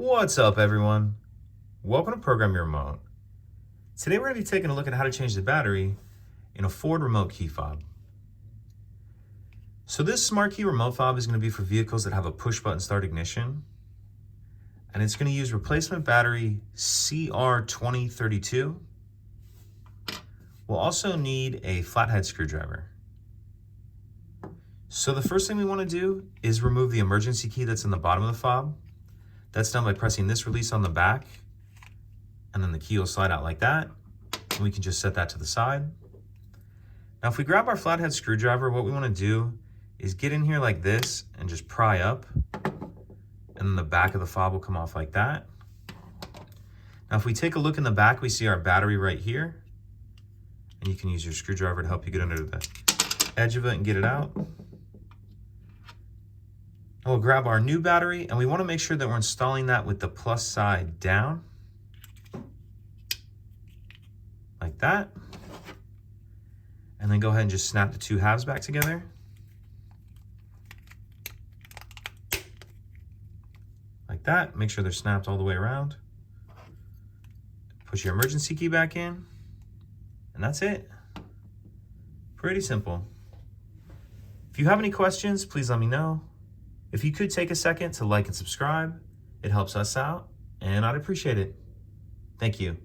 What's up, everyone? Welcome to Program Your Remote. Today we're going to be taking a look at how to change the battery in a Ford remote key fob. So this smart key remote fob is going to be for vehicles that have a push button start ignition, and it's going to use replacement battery CR2032. We'll also need a flathead screwdriver. So the first thing we want to do is remove the emergency key that's in the bottom of the fob. That's done by pressing this release on the back, and then the key will slide out like that, and we can just set that to the side. Now if we grab our flathead screwdriver, what we want to do is get in here like this and just pry up, and then the back of the fob will come off like that. Now if we take a look in the back, we see our battery right here, and you can use your screwdriver to help you get under the edge of it and get it out. And we'll grab our new battery, and we want to make sure that we're installing that with the plus side down, like that. And then go ahead and just snap the two halves back together. Like that. Make sure they're snapped all the way around. Push your emergency key back in, and that's it. Pretty simple. If you have any questions, please let me know. If you could take a second to like and subscribe, it helps us out, and I'd appreciate it. Thank you.